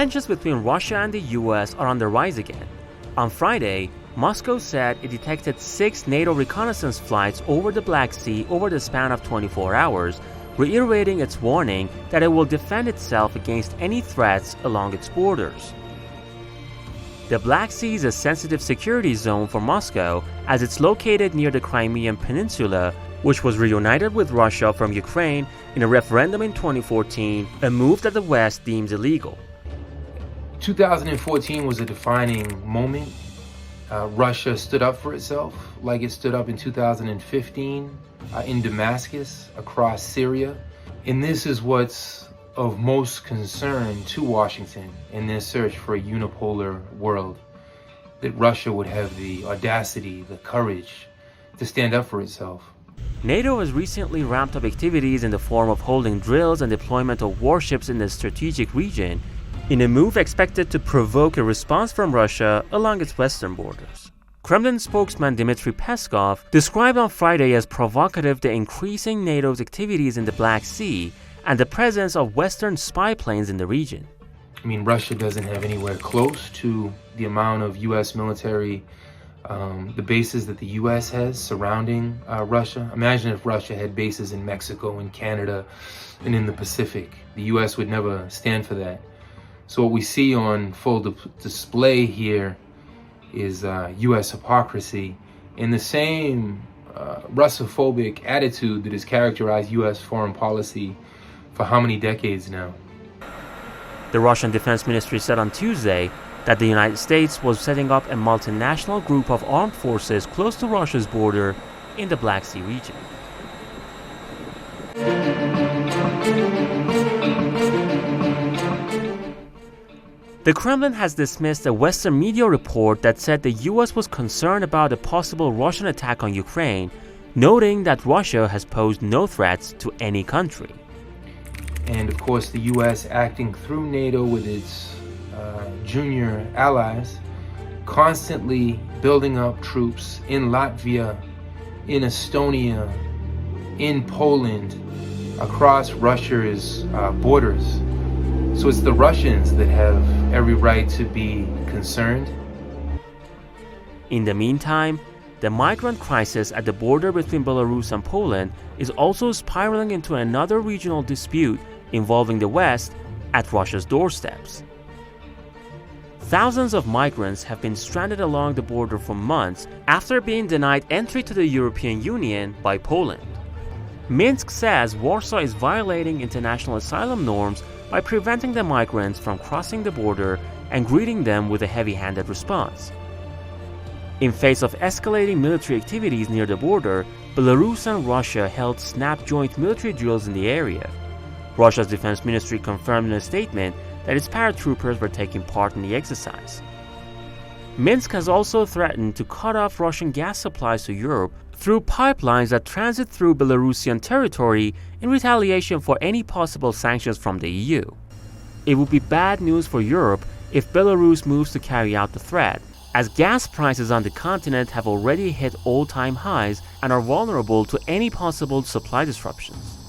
Tensions between Russia and the US are on the rise again. On Friday, Moscow said it detected 6 NATO reconnaissance flights over the Black Sea over the span of 24 hours, reiterating its warning that it will defend itself against any threats along its borders. The Black Sea is a sensitive security zone for Moscow as it's located near the Crimean Peninsula, which was reunited with Russia from Ukraine in a referendum in 2014, a move that the West deems illegal. 2014 was a defining moment. Russia stood up for itself like it stood up in 2015 in Damascus, across Syria. And this is what's of most concern to Washington in their search for a unipolar world, that Russia would have the audacity, the courage to stand up for itself. NATO has recently ramped up activities in the form of holding drills and deployment of warships in the strategic region, in a move expected to provoke a response from Russia along its western borders. Kremlin spokesman Dmitry Peskov described on Friday as provocative the increasing NATO's activities in the Black Sea and the presence of Western spy planes in the region. I mean, Russia doesn't have anywhere close to the amount of U.S. military, the bases that the U.S. has surrounding Russia. Imagine if Russia had bases in Mexico and Canada and in the Pacific. The U.S. would never stand for that. So what we see on full display here is U.S. hypocrisy and the same Russophobic attitude that has characterized U.S. foreign policy for how many decades now? The Russian Defense Ministry said on Tuesday that the United States was setting up a multinational group of armed forces close to Russia's border in the Black Sea region. The Kremlin has dismissed a Western media report that said the US was concerned about a possible Russian attack on Ukraine, noting that Russia has posed no threats to any country. And of course, the US acting through NATO with its junior allies, constantly building up troops in Latvia, in Estonia, in Poland, across Russia's borders. So it's the Russians that have every right to be concerned. In the meantime, the migrant crisis at the border between Belarus and Poland is also spiraling into another regional dispute involving the West at Russia's doorsteps. Thousands of migrants have been stranded along the border for months after being denied entry to the European Union by Poland. Minsk says Warsaw is violating international asylum norms by preventing the migrants from crossing the border and greeting them with a heavy-handed response. In face of escalating military activities near the border, Belarus and Russia held snap joint military drills in the area. Russia's defense ministry confirmed in a statement that its paratroopers were taking part in the exercise. Minsk has also threatened to cut off Russian gas supplies to Europe through pipelines that transit through Belarusian territory in retaliation for any possible sanctions from the EU. It would be bad news for Europe if Belarus moves to carry out the threat, as gas prices on the continent have already hit all-time highs and are vulnerable to any possible supply disruptions.